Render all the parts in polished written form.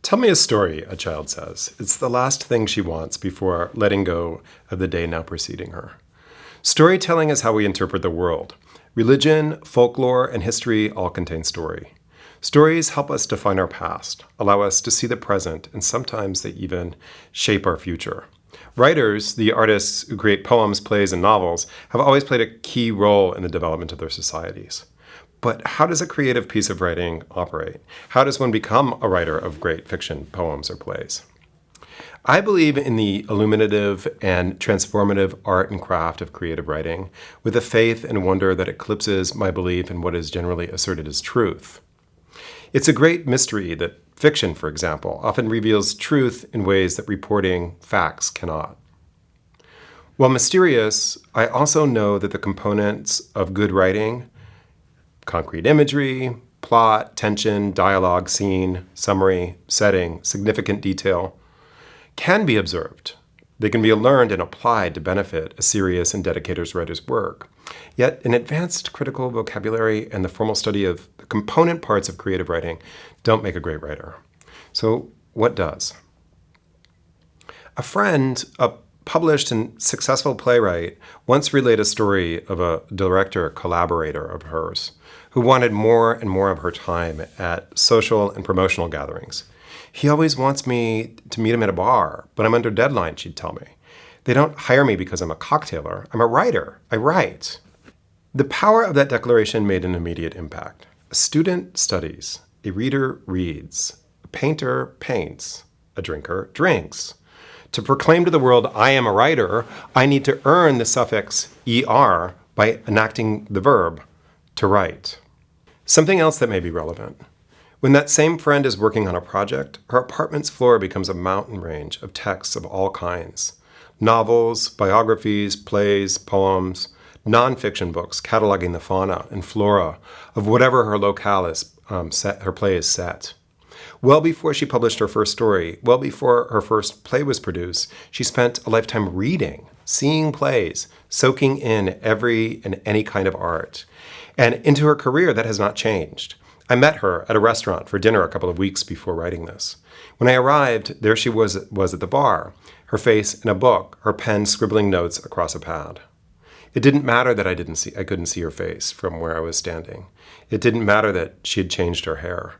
Tell me a story, a child says. It's the last thing she wants before letting go of the day now preceding her. Storytelling is how we interpret the world. Religion, folklore, and history all contain story. Stories help us define our past, allow us to see the present, and sometimes they even shape our future. Writers, the artists who create poems, plays, and novels, have always played a key role in the development of their societies. But how does a creative piece of writing operate? How does one become a writer of great fiction, poems, or plays? I believe in the illuminative and transformative art and craft of creative writing, with a faith and wonder that eclipses my belief in what is generally asserted as truth. It's a great mystery that fiction, for example, often reveals truth in ways that reporting facts cannot. While mysterious, I also know that the components of good writing, concrete imagery, plot, tension, dialogue, scene, summary, setting, significant detail, can be observed. They can be learned and applied to benefit a serious and dedicated writer's work. Yet an advanced critical vocabulary and the formal study of the component parts of creative writing don't make a great writer. So what does? A friend, a published and successful playwright, once relayed a story of a director collaborator of hers who wanted more and more of her time at social and promotional gatherings. He always wants me to meet him at a bar, but I'm under deadline, she'd tell me. They don't hire me because I'm a cocktailer. I'm a writer. I write. The power of that declaration made an immediate impact. A student studies. A reader reads. A painter paints. A drinker drinks. To proclaim to the world I am a writer, I need to earn the suffix er by enacting the verb to write. Something else that may be relevant. When that same friend is working on a project, her apartment's floor becomes a mountain range of texts of all kinds. Novels, biographies, plays, poems, nonfiction books cataloging the fauna and flora of whatever her locale is her play is set. Well before she published her first story, well before her first play was produced, she spent a lifetime reading, seeing plays, soaking in every and any kind of art. And into her career, that has not changed. I met her at a restaurant for dinner a couple of weeks before writing this. When I arrived, there she was at the bar, her face in a book, her pen scribbling notes across a pad. It didn't matter that I couldn't see her face from where I was standing. It didn't matter that she had changed her hair.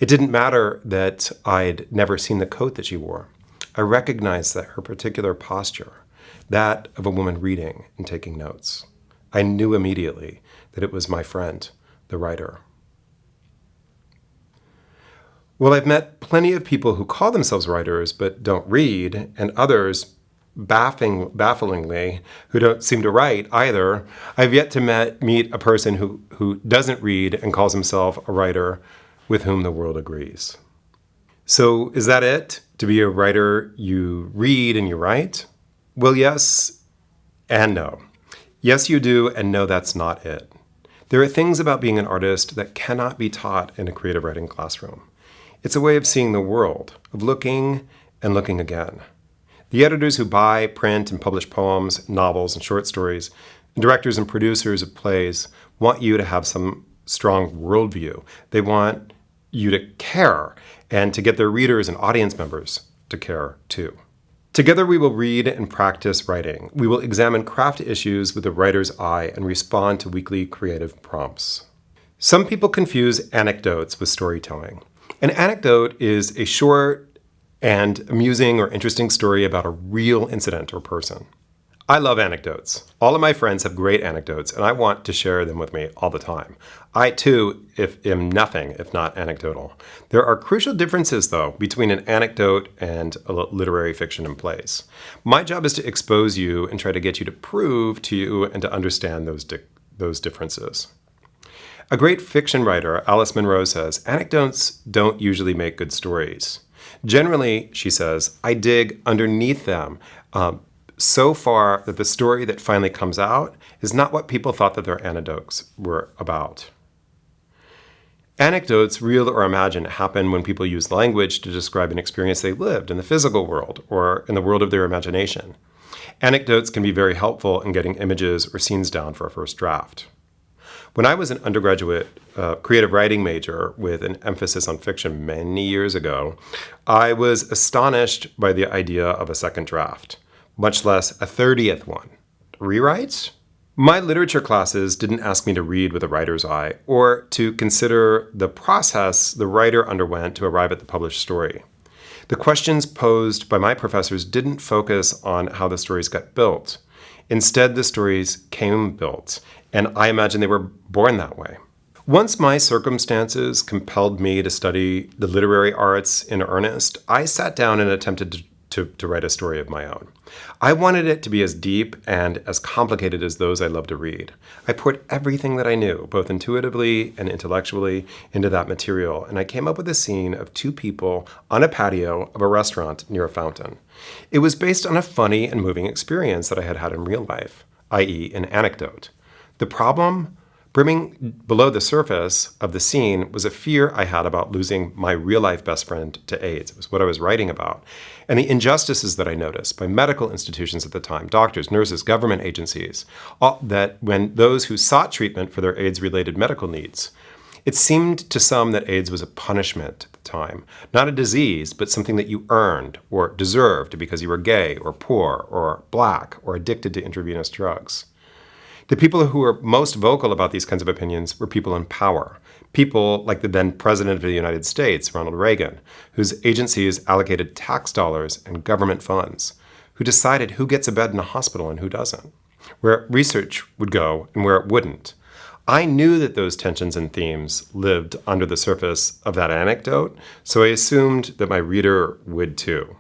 It didn't matter that I'd never seen the coat that she wore. I recognized that her particular posture, that of a woman reading and taking notes. I knew immediately that it was my friend, the writer. Well, I've met plenty of people who call themselves writers but don't read, and others, bafflingly, who don't seem to write either. I've yet to meet a person who doesn't read and calls himself a writer with whom the world agrees. So is that it? To be a writer, you read and you write? Well, yes and no. Yes, you do, and no, that's not it. There are things about being an artist that cannot be taught in a creative writing classroom. It's a way of seeing the world, of looking and looking again. The editors who buy, print, and publish poems, novels, and short stories, and directors and producers of plays want you to have some strong worldview. They want you to care and to get their readers and audience members to care too. Together we will read and practice writing. We will examine craft issues with a writer's eye and respond to weekly creative prompts. Some people confuse anecdotes with storytelling. An anecdote is a short and amusing or interesting story about a real incident or person. I love anecdotes. All of my friends have great anecdotes, and I want to share them with me all the time. I, too, am nothing if not anecdotal. There are crucial differences, though, between an anecdote and a literary fiction and plays. My job is to expose you and try to get you to prove to you and to understand those differences. A great fiction writer, Alice Munro, says, anecdotes don't usually make good stories. Generally, she says, I dig underneath them so far that the story that finally comes out is not what people thought that their anecdotes were about. Anecdotes, real or imagined, happen when people use language to describe an experience they lived in the physical world or in the world of their imagination. Anecdotes can be very helpful in getting images or scenes down for a first draft. When I was an undergraduate creative writing major with an emphasis on fiction many years ago, I was astonished by the idea of a second draft, much less a 30th one. Rewrites? My literature classes didn't ask me to read with a writer's eye or to consider the process the writer underwent to arrive at the published story. The questions posed by my professors didn't focus on how the stories got built. Instead, the stories came built, and I imagine they were born that way. Once my circumstances compelled me to study the literary arts in earnest, I sat down and attempted to write a story of my own. I wanted it to be as deep and as complicated as those I love to read. I poured everything that I knew, both intuitively and intellectually, into that material, and I came up with a scene of two people on a patio of a restaurant near a fountain. It was based on a funny and moving experience that I had had in real life, i.e. an anecdote. The problem? Brimming below the surface of the scene was a fear I had about losing my real-life best friend to AIDS. It was what I was writing about. And the injustices that I noticed by medical institutions at the time, doctors, nurses, government agencies, that when those who sought treatment for their AIDS-related medical needs, it seemed to some that AIDS was a punishment at the time, not a disease, but something that you earned or deserved because you were gay or poor or black or addicted to intravenous drugs. The people who were most vocal about these kinds of opinions were people in power. People like the then President of the United States, Ronald Reagan, whose agencies allocated tax dollars and government funds, who decided who gets a bed in a hospital and who doesn't, where research would go and where it wouldn't. I knew that those tensions and themes lived under the surface of that anecdote, so I assumed that my reader would too.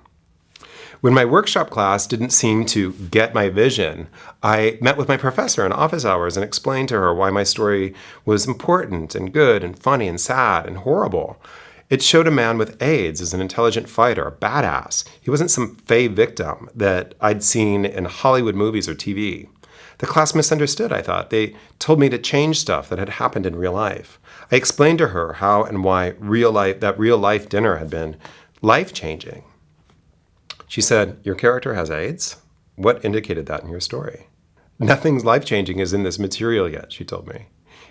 When my workshop class didn't seem to get my vision, I met with my professor in office hours and explained to her why my story was important and good and funny and sad and horrible. It showed a man with AIDS as an intelligent fighter, a badass. He wasn't some fey victim that I'd seen in Hollywood movies or TV. The class misunderstood, I thought. They told me to change stuff that had happened in real life. I explained to her how and why that real life dinner had been life-changing. She said, "Your character has AIDS? What indicated that in your story?" "Nothing life-changing is in this material yet," she told me.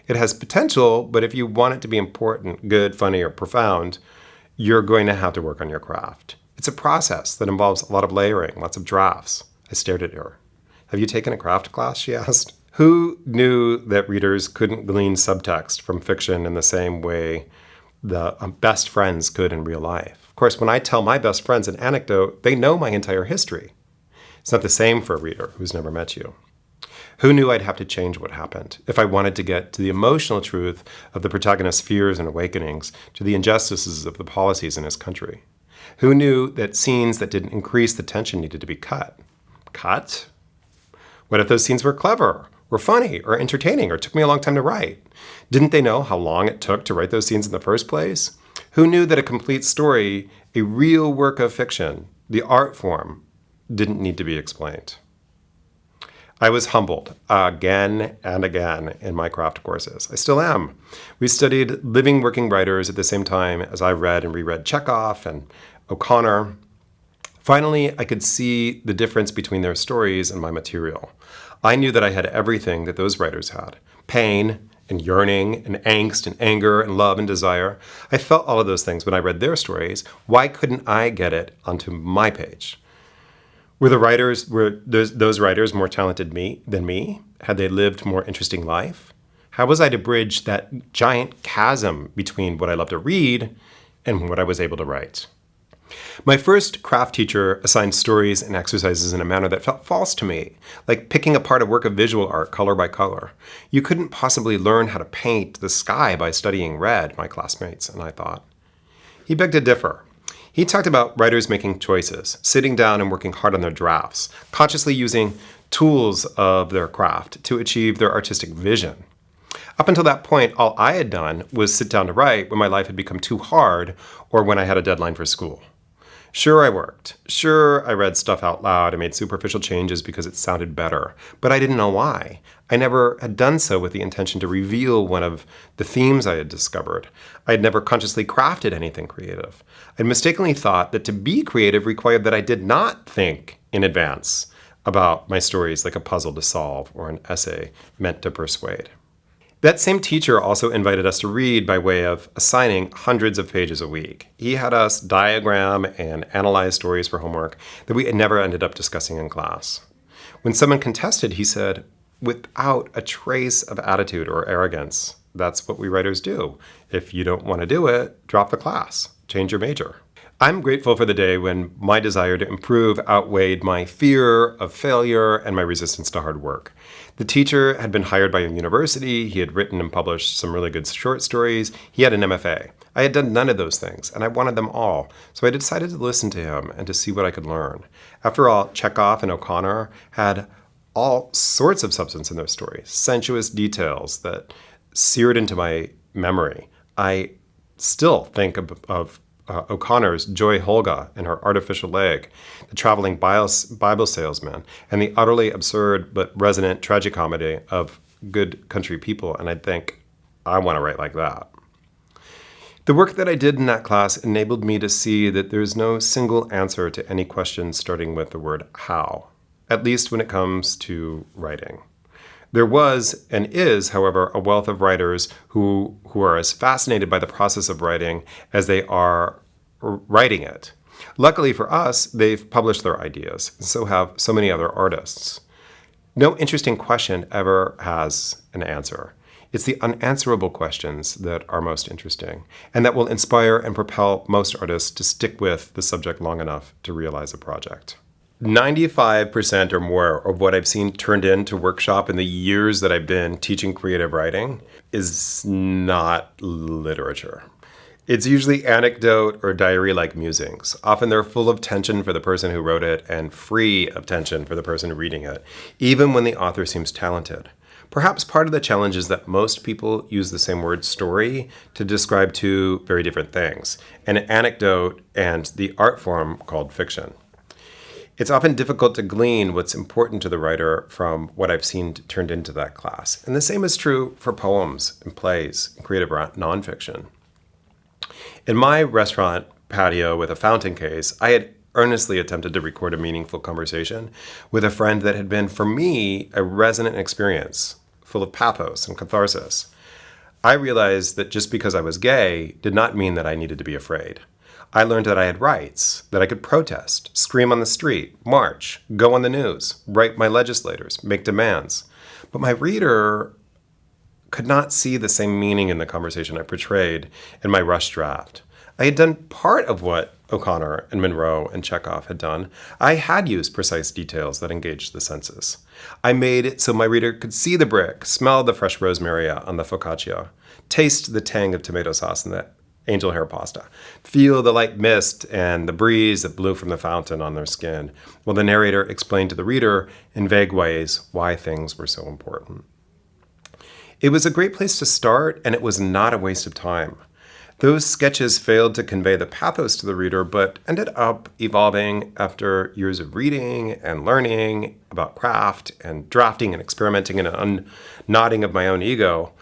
"It has potential, but if you want it to be important, good, funny, or profound, you're going to have to work on your craft. It's a process that involves a lot of layering, lots of drafts." I stared at her. "Have you taken a craft class?" she asked. Who knew that readers couldn't glean subtext from fiction in the same way the best friends could in real life? Of course, when I tell my best friends an anecdote, they know my entire history. It's not the same for a reader who's never met you. Who knew I'd have to change what happened if I wanted to get to the emotional truth of the protagonist's fears and awakenings, to the injustices of the policies in his country? Who knew that scenes that didn't increase the tension needed to be cut? Cut? What if those scenes were clever, or funny, or entertaining, or took me a long time to write? Didn't they know how long it took to write those scenes in the first place? Who knew that a complete story, a real work of fiction, the art form, didn't need to be explained? I was humbled again and again in my craft courses. I still am. We studied living working writers at the same time as I read and reread Chekhov and O'Connor. Finally, I could see the difference between their stories and my material. I knew that I had everything that those writers had: pain and yearning and angst and anger and love and desire. I felt all of those things when I read their stories. Why couldn't I get it onto my page? Were those writers more talented than me? Had they lived more interesting life? How was I to bridge that giant chasm between what I love to read and what I was able to write? My first craft teacher assigned stories and exercises in a manner that felt false to me, like picking apart a work of visual art color by color. You couldn't possibly learn how to paint the sky by studying red, my classmates and I thought. He begged to differ. He talked about writers making choices, sitting down and working hard on their drafts, consciously using tools of their craft to achieve their artistic vision. Up until that point, all I had done was sit down to write when my life had become too hard or when I had a deadline for school. Sure, I worked. Sure, I read stuff out loud and made superficial changes because it sounded better, but I didn't know why. I never had done so with the intention to reveal one of the themes I had discovered. I had never consciously crafted anything creative. I mistakenly thought that to be creative required that I did not think in advance about my stories like a puzzle to solve or an essay meant to persuade. That same teacher also invited us to read by way of assigning hundreds of pages a week. He had us diagram and analyze stories for homework that we never ended up discussing in class. When someone contested, he said, without a trace of attitude or arrogance, that's what we writers do. If you don't want to do it, drop the class, change your major. I'm grateful for the day when my desire to improve outweighed my fear of failure and my resistance to hard work. The teacher had been hired by a university, he had written and published some really good short stories, he had an MFA. I had done none of those things, and I wanted them all, so I decided to listen to him and to see what I could learn. After all, Chekhov and O'Connor had all sorts of substance in their stories, sensuous details that seared into my memory. I still think of O'Connor's Joy Holga and her artificial leg, the traveling Bible salesman, and the utterly absurd but resonant tragicomedy of Good Country People, and I think, I want to write like that. The work that I did in that class enabled me to see that there's no single answer to any question starting with the word how, at least when it comes to writing. There was and is, however, a wealth of writers who are as fascinated by the process of writing as they are writing it. Luckily for us, they've published their ideas, and so have so many other artists. No interesting question ever has an answer. It's the unanswerable questions that are most interesting, and that will inspire and propel most artists to stick with the subject long enough to realize a project. 95% or more of what I've seen turned into workshop in the years that I've been teaching creative writing is not literature. It's usually anecdote or diary-like musings. Often they're full of tension for the person who wrote it and free of tension for the person reading it, even when the author seems talented. Perhaps part of the challenge is that most people use the same word story to describe two very different things, an anecdote and the art form called fiction. It's often difficult to glean what's important to the writer from what I've seen turned into that class. And the same is true for poems and plays and creative nonfiction. In my restaurant patio with a fountain case, I had earnestly attempted to record a meaningful conversation with a friend that had been, for me, a resonant experience, full of pathos and catharsis. I realized that just because I was gay did not mean that I needed to be afraid. I learned that I had rights, that I could protest, scream on the street, march, go on the news, write my legislators, make demands. But my reader could not see the same meaning in the conversation I portrayed in my rush draft. I had done part of what O'Connor and Monroe and Chekhov had done. I had used precise details that engaged the senses. I made it so my reader could see the brick, smell the fresh rosemary on the focaccia, taste the tang of tomato sauce in the angel hair pasta, feel the light mist and the breeze that blew from the fountain on their skin, while the narrator explained to the reader in vague ways why things were so important. It was a great place to start, and it was not a waste of time. Those sketches failed to convey the pathos to the reader, but ended up evolving after years of reading and learning about craft and drafting and experimenting and unnodding of my own ego,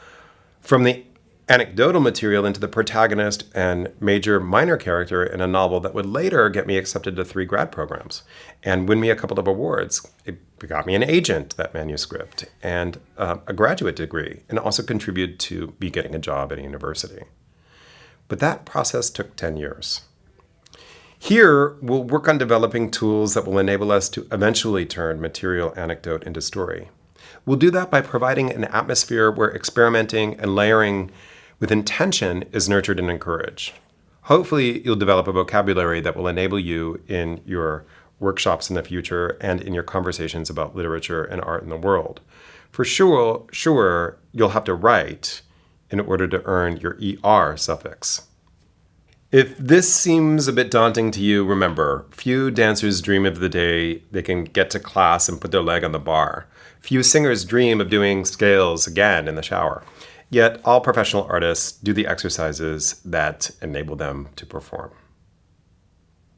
from the anecdotal material into the protagonist and major minor character in a novel that would later get me accepted to 3 grad programs and win me a couple of awards. It got me an agent, that manuscript, and a graduate degree, and also contributed to me getting a job at a university. But that process took 10 years. Here, we'll work on developing tools that will enable us to eventually turn material anecdote into story. We'll do that by providing an atmosphere where experimenting and layering with intention is nurtured and encouraged. Hopefully, you'll develop a vocabulary that will enable you in your workshops in the future and in your conversations about literature and art in the world. For sure, you'll have to write in order to earn your ER suffix. If this seems a bit daunting to you, remember, few dancers dream of the day they can get to class and put their leg on the bar. Few singers dream of doing scales again in the shower. Yet all professional artists do the exercises that enable them to perform.